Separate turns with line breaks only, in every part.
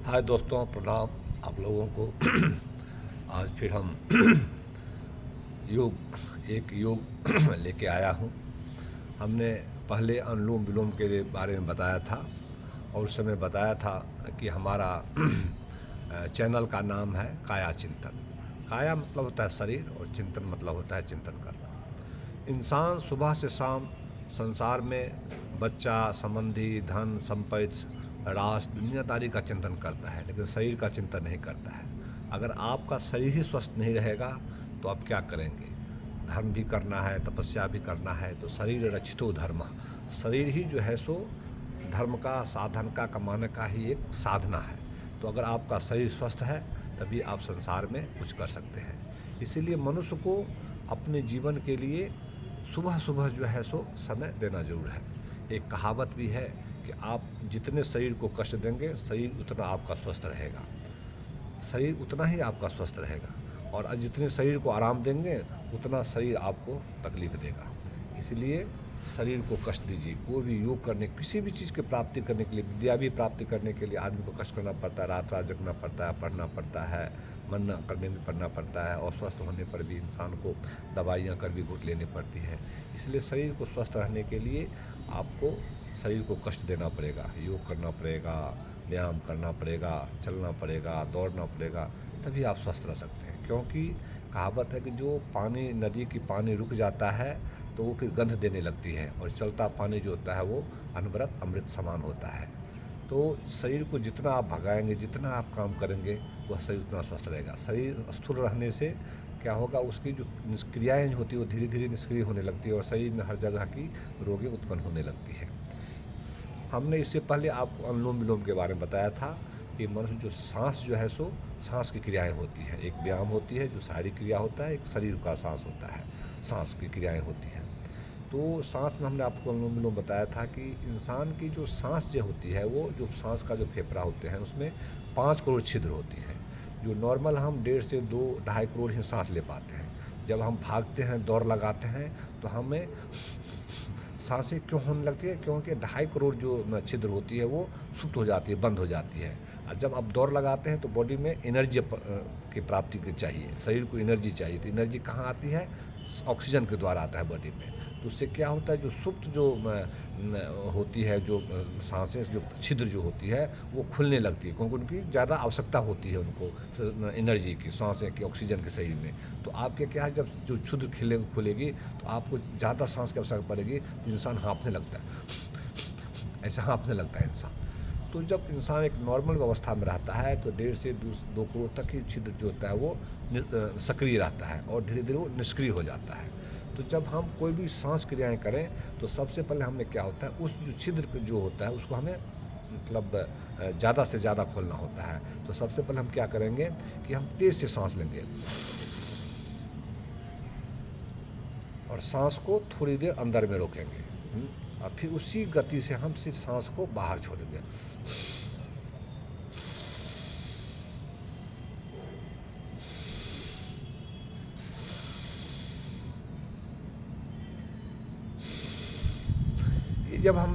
हाय दोस्तों, प्रणाम आप लोगों को। आज फिर हम योग लेके आया हूँ। हमने पहले अनुलोम विलोम के बारे में बताया था और उस समय बताया था कि हमारा चैनल का नाम है काया चिंतन। काया मतलब होता है शरीर और चिंतन मतलब होता है चिंतन करना। इंसान सुबह से शाम संसार में बच्चा, संबंधी, धन, संपत्ति, राष्ट्र, दुनियादारी का चिंतन करता है, लेकिन शरीर का चिंतन नहीं करता है। अगर आपका शरीर ही स्वस्थ नहीं रहेगा तो आप क्या करेंगे? धर्म भी करना है, तपस्या भी करना है, तो शरीर रक्षितो धर्म। शरीर ही जो है सो धर्म का, साधन का, कमाने का ही एक साधना है। तो अगर आपका शरीर स्वस्थ है तभी आप संसार में कुछ कर सकते हैं। इसीलिए मनुष्य को अपने जीवन के लिए सुबह सुबह जो है सो समय देना जरूर है। एक कहावत भी है कि आप जितने शरीर को कष्ट देंगे, शरीर उतना आपका स्वस्थ रहेगा। शरीर उतना ही आपका स्वस्थ रहेगा, और जितने शरीर को आराम देंगे उतना शरीर आपको तकलीफ देगा। इसलिए शरीर को कष्ट दीजिए। कोई भी योग करने, किसी भी चीज़ की प्राप्ति करने के लिए, विद्या भी प्राप्ति करने के लिए आदमी को कष्ट करना पड़ता है, रात रात जगना पड़ता है, पढ़ना पड़ता है, मन न करने में पढ़ना पड़ता है, और स्वस्थ होने पर भी इंसान को दवाइयाँ कड़वी घूट लेनी पड़ती है। इसलिए शरीर को स्वस्थ रहने के लिए आपको शरीर को कष्ट देना पड़ेगा, योग करना पड़ेगा, व्यायाम करना पड़ेगा, चलना पड़ेगा, दौड़ना पड़ेगा, तभी आप स्वस्थ रह सकते हैं। क्योंकि कहावत है कि जो पानी, नदी की पानी रुक जाता है तो वो फिर गंध देने लगती है, और चलता पानी जो होता है वो अनवरत अमृत समान होता है। तो शरीर को जितना आप भगाएंगे, जितना आप काम करेंगे, वह शरीर उतना स्वस्थ रहेगा। शरीर स्थूल रहने से क्या होगा, उसकी जो निष्क्रियाएँ होती है वो धीरे धीरे निष्क्रिय होने लगती है, और शरीर में हर जगह की रोगें उत्पन्न होने लगती है। हमने इससे पहले आपको अनुलोम विलोम के बारे में बताया था कि मनुष्य जो सांस जो है सो सांस की क्रियाएं होती हैं। एक व्यायाम होती है जो शारीरिक क्रिया होता है, एक शरीर का सांस होता है, सांस की क्रियाएं होती हैं। तो सांस में हमने आपको अनुलोम विलोम बताया था कि इंसान की जो सांस जो होती है, वो जो सांस का जो फेफड़ा होते हैं उसमें 5 करोड़ छिद्र होती हैं। जो नॉर्मल हम 1.5 से 2 ढाई करोड़ ही सांस ले पाते हैं। जब हम भागते हैं, दौड़ लगाते हैं, तो हमें सांसें क्यों होने लगती है? क्योंकि 2.5 करोड़ जो छिद्र होती है वो सुप्त हो जाती है, बंद हो जाती है। और जब आप दौड़ लगाते हैं तो बॉडी में एनर्जी की प्राप्ति की चाहिए, शरीर को एनर्जी चाहिए। तो एनर्जी कहाँ आती है? ऑक्सीजन के द्वारा आता है बॉडी में। तो उससे क्या होता है, जो सुप्त जो होती है, जो सांसें, जो छिद्र जो होती है वो खुलने लगती है, क्योंकि उनकी ज़्यादा आवश्यकता होती है उनको एनर्जी की, सांसें की, ऑक्सीजन के शरीर में। तो आपके क्या है, जब जो छिद्र खुलेगी तो आपको ज़्यादा सांस की आवश्यकता पड़ेगी, तो इंसान हाँफने लगता है, ऐसा हाँफने लगता है इंसान। तो जब इंसान एक नॉर्मल अवस्था में रहता है तो 1.5 से 2 करोड़ तक ही छिद्र जो होता है वो सक्रिय रहता है, और धीरे धीरे वो निष्क्रिय हो जाता है। तो जब हम कोई भी सांस क्रियाएं करें तो सबसे पहले हमें क्या होता है, उस जो छिद्र जो होता है उसको हमें मतलब ज़्यादा से ज़्यादा खोलना होता है। तो सबसे पहले हम क्या करेंगे कि हम तेज़ से सांस लेंगे, और सांस को थोड़ी देर अंदर में रोकेंगे, और फिर उसी गति से हम सिर्फ सांस को बाहर छोड़ेंगे। ये जब हम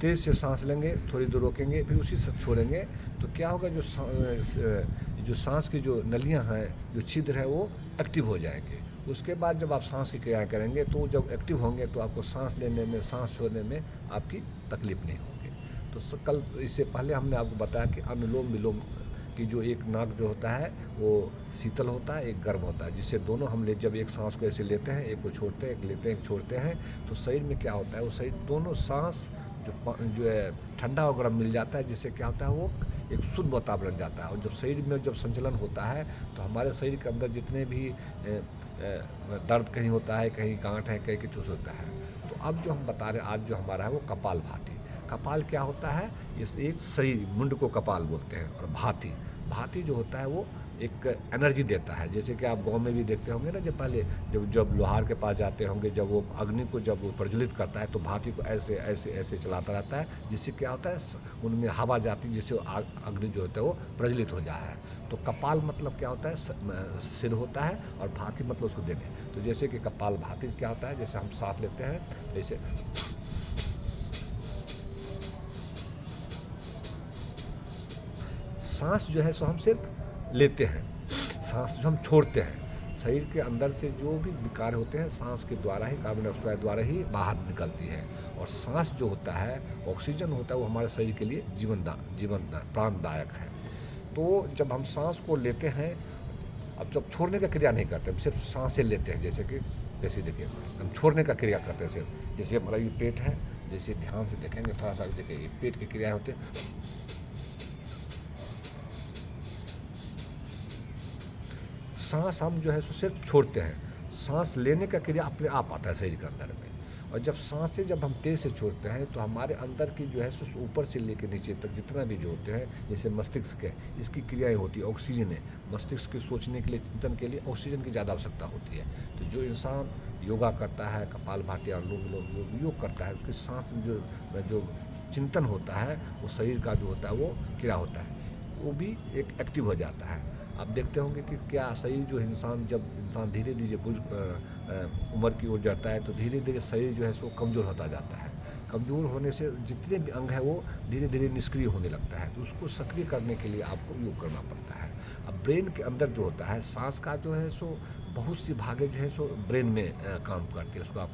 तेज़ से सांस लेंगे, थोड़ी देर रोकेंगे, फिर उसी से छोड़ेंगे, तो क्या होगा, जो सांस की जो नलियां हैं, जो छिद्र है, वो एक्टिव हो जाएंगे। उसके बाद जब आप सांस की क्रियाएं करेंगे तो जब एक्टिव होंगे तो आपको सांस लेने में, सांस छोड़ने में आपकी तकलीफ नहीं होगी। तो कल इससे पहले हमने आपको बताया कि अनुलोम विलोम कि जो एक नाक जो होता है वो शीतल होता है, एक गर्म होता है, जिससे दोनों हम ले, जब एक सांस को ऐसे लेते हैं, एक को छोड़ते हैं, एक लेते हैं, एक छोड़ते हैं, तो शरीर में क्या होता है, वो शरीर दोनों सांस जो है ठंडा और गर्म मिल जाता है, जिससे क्या होता है, वो एक शुद्ध वातावरण बन जाता है। और जब शरीर में जब संचलन होता है तो हमारे शरीर के अंदर जितने भी दर्द कहीं होता है, कहीं गांठ है, कहीं कुछ होता है। तो अब जो हम बता रहे हैं आज जो हमारा है वो कपाल भाती। कपाल क्या होता है? इस एक शरीर, मुंड को कपाल बोलते हैं, और भाती, भाती जो होता है वो एक एनर्जी देता है। जैसे कि आप गांव में भी देखते होंगे ना, जब पहले जब जब लोहार के पास जाते होंगे, जब वो अग्नि को जब वो प्रज्वलित करता है तो भाती को ऐसे ऐसे ऐसे चलाता रहता है, जिससे क्या होता है, उनमें हवा जाती है, जिससे अग्नि जो होता है वो प्रज्वलित हो जाता है। तो कपाल मतलब क्या होता है, सिर होता है, और भाती मतलब उसको देने। तो जैसे कि कपाल भाती क्या होता है, जैसे हम सांस लेते हैं, जैसे सांस जो है सो हम सिर्फ लेते हैं, सांस जो हम छोड़ते हैं। शरीर के अंदर से जो भी विकार होते हैं सांस के द्वारा ही, कार्बन डाइऑक्साइड द्वारा ही बाहर निकलती है। और सांस जो होता है, ऑक्सीजन होता है, वो हमारे शरीर के लिए जीवनदान प्राणदायक है। तो जब हम सांस को लेते हैं, अब जब छोड़ने का क्रिया नहीं करते, हम सिर्फ सांसें लेते हैं। जैसे देखिए हम छोड़ने का क्रिया करते हैं सिर्फ, जैसे हमारा ये पेट है, जैसे ध्यान से देखेंगे थोड़ा सा, देखिए ये पेट की क्रिया होती है। सांस हम जो है सो सिर्फ छोड़ते हैं, सांस लेने का क्रिया अपने आप आता है शरीर के अंदर में। और जब सांसें जब हम तेज़ से छोड़ते हैं तो हमारे अंदर की जो है सो ऊपर से लेकर नीचे तक जितना भी जो होते हैं, जैसे मस्तिष्क है, इसकी क्रियाएं होती है, ऑक्सीजन है, मस्तिष्क के सोचने के लिए, चिंतन के लिए ऑक्सीजन की ज़्यादा आवश्यकता होती है। तो जो इंसान योगा करता है, कपालभाति, अनुलोम विलोम योग करता है, उसकी सांस जो जो चिंतन होता है, वो शरीर का जो होता है वो क्रिया होता है, वो भी एक एक्टिव हो जाता है। आप देखते होंगे कि क्या शरीर जो जब इंसान धीरे धीरे उम्र की ओर जाता है, तो धीरे धीरे शरीर जो है सो कमज़ोर होता जाता है। कमज़ोर होने से जितने भी अंग हैं वो धीरे धीरे निष्क्रिय होने लगता है। तो उसको सक्रिय करने के लिए आपको योग करना पड़ता है। अब ब्रेन के अंदर जो होता है, सांस का जो है सो बहुत सी भागें जो है सो ब्रेन में काम करती है, उसको आप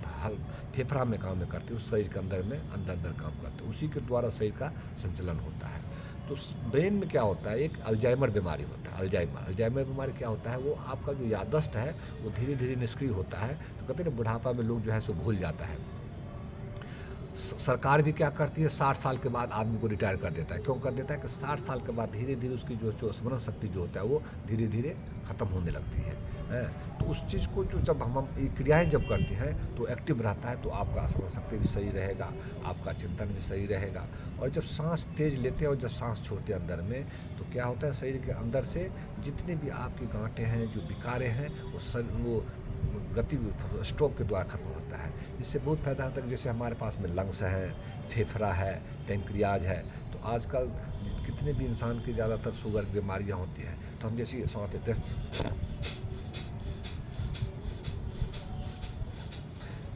फेफड़ा में काम नहीं करती, उस शरीर के अंदर में अंदर काम करते हैं, उसी के द्वारा शरीर का संचालन होता है। तो ब्रेन में क्या होता है, एक अल्जाइमर बीमारी होता है। अल्जाइमर बीमारी क्या होता है, वो आपका जो याददाश्त है वो धीरे धीरे निष्क्रिय होता है। तो कहते हैं ना, बुढ़ापा में लोग जो है सो भूल जाता है। सरकार भी क्या करती है, 60 साल के बाद आदमी को रिटायर कर देता है। क्यों कर देता है कि 60 साल के बाद धीरे धीरे उसकी जो स्मरण शक्ति जो होता है वो धीरे धीरे ख़त्म होने लगती है। तो उस चीज़ को जो जब हम ये क्रियाएं जब करते हैं तो एक्टिव रहता है, तो आपका स्मरण शक्ति भी सही रहेगा, आपका चिंतन भी सही रहेगा। और जब सांस तेज लेते हैं और जब सांस छोड़ते हैं अंदर में, तो क्या होता है, शरीर के अंदर से जितने भी आपकी गांठें हैं, जो विकारें हैं, वो गति स्ट्रोक के द्वारा खत्म होता है। इससे बहुत फायदा होता है। जैसे हमारे पास में लंग्स हैं, फेफड़ा है, पेंक्रियाज है। तो आजकल कितने भी इंसान की ज़्यादातर शुगर की बीमारियाँ होती हैं, तो हम जैसे सांस लेते हैं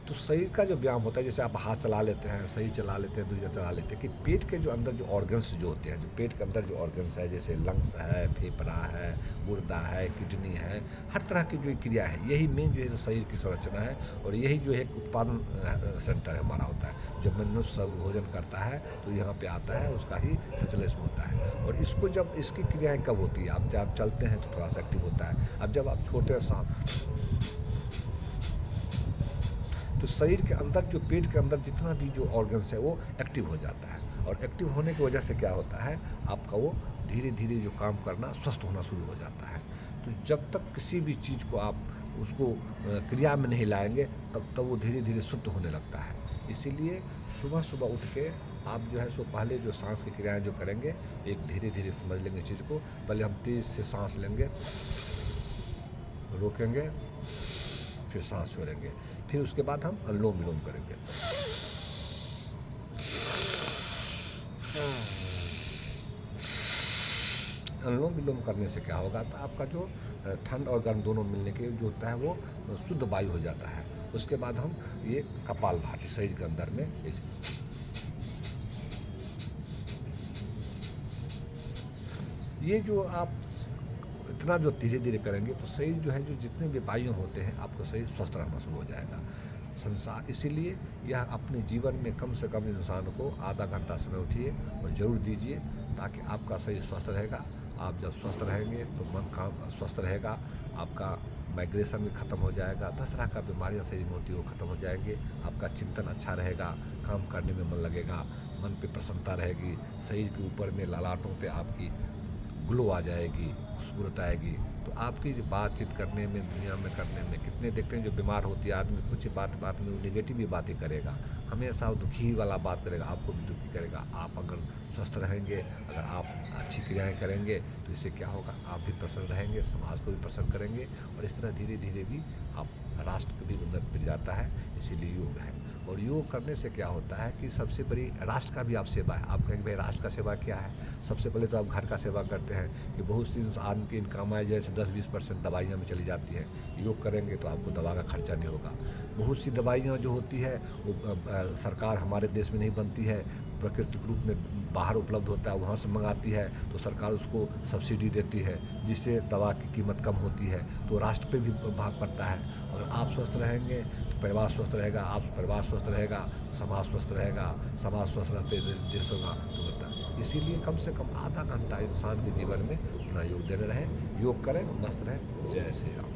तो शरीर का जो व्यायाम होता है, जैसे आप हाथ चला लेते हैं, सही चला लेते हैं, दूसरा चला लेते हैं, कि पेट के जो अंदर जो ऑर्गन्स जो होते हैं, जो पेट के अंदर जो ऑर्गन्स है, जैसे लंग्स है, फेफड़ा है, गुर्दा है, किडनी है, हर तरह की जो क्रिया है, यही मेन जो है शरीर की संरचना है। और यही जो एक उत्पादन सेंटर हमारा होता है। जब मनुष्य सब भोजन करता है तो यहाँ पे आता है, उसका ही संचालन इसमें होता है। और इसको जब इसकी क्रियाएँ कब होती है, आप जब चलते हैं तो थोड़ा सा एक्टिव होता है। अब जब आप छोड़ते हैं सांस, तो शरीर के अंदर जो पेट के अंदर जितना भी जो ऑर्गन्स है वो एक्टिव हो जाता है। और एक्टिव होने की वजह से क्या होता है, आपका वो धीरे धीरे जो काम करना स्वस्थ होना शुरू हो जाता है। तो जब तक किसी भी चीज़ को आप उसको क्रिया में नहीं लाएंगे, तब तक वो धीरे धीरे शुद्ध होने लगता है। इसीलिए सुबह सुबह उठ के आप जो है सो पहले जो सांस की क्रियाएँ जो करेंगे, एक धीरे धीरे समझ लेंगे चीज़ को। पहले हम तेज़ से सांस लेंगे, रोकेंगे, फिर सांस छोड़ेंगे, फिर उसके बाद हम अनुलोम विलोम करेंगे। अनुलोम विलोम करने से क्या होगा, तो आपका जो ठंड और गर्म दोनों मिलने के जो होता है वो शुद्ध वायु हो जाता है। उसके बाद हम ये कपालभाति शरीर के अंदर में ये जो आप इतना जो धीरे धीरे करेंगे, तो शरीर जो है, जो जितने भी वायु होते हैं, आपका शरीर स्वस्थ रहना शुरू हो जाएगा। संसार इसीलिए यह अपने जीवन में कम से कम इंसान को आधा घंटा समय उठिए और ज़रूर दीजिए, ताकि आपका शरीर स्वस्थ रहेगा। आप जब स्वस्थ रहेंगे तो मन काम स्वस्थ रहेगा, आपका माइग्रेशन भी खत्म हो जाएगा, 10 तरह का बीमारियाँ शरीर में होती है वो खत्म हो जाएंगे। आपका चिंतन अच्छा रहेगा, काम करने में मन लगेगा, मन पे प्रसन्नता रहेगी, शरीर के ऊपर में ललाटों पे आपकी ग्लो आ जाएगी, खूबसूरत आएगी। तो आपकी जो बातचीत करने में, दुनिया में करने में, कितने देखते हैं जो बीमार होती है आदमी, कुछ बात में वो नेगेटिव ही बातें करेगा, हमेशा वो दुखी वाला बात करेगा, आपको भी दुखी करेगा। आप अगर स्वस्थ रहेंगे, अगर आप अच्छी क्रियाएं करेंगे, तो इससे क्या होगा, आप भी प्रसन्न रहेंगे, समाज को भी प्रसन्न करेंगे, और इस तरह धीरे धीरे भी आप राष्ट्र को भी उन्नत मिल जाता है। इसीलिए योग है। और योग करने से क्या होता है कि सबसे बड़ी राष्ट्र का भी आप सेवा है। आप कहेंगे भाई राष्ट्र का सेवा क्या है, सबसे पहले तो आप घर का सेवा करते हैं, कि बहुत सी आदमी की इनकम आय जैसे 10-20% दवाइयाँ में चली जाती है। योग करेंगे तो आपको दवा का खर्चा नहीं होगा। बहुत सी दवाइयाँ जो होती है वो सरकार हमारे देश में नहीं बनती है, प्राकृतिक रूप में बाहर उपलब्ध होता है वहाँ से मंगाती है तो सरकार उसको सब्सिडी देती है, जिससे दवा की कीमत कम होती है, तो राष्ट्र पे भी भाग पड़ता है। अगर आप स्वस्थ रहेंगे तो परिवार स्वस्थ रहेगा, आप परिवार स्वस्थ रहेगा, समाज स्वस्थ रहेगा, समाज स्वस्थ रहते देश होगा तो होता है। इसीलिए कम से कम आधा घंटा इंसान के जीवन में अपना योग देने रहें, योग करें, मस्त रहें। जय श्री राम।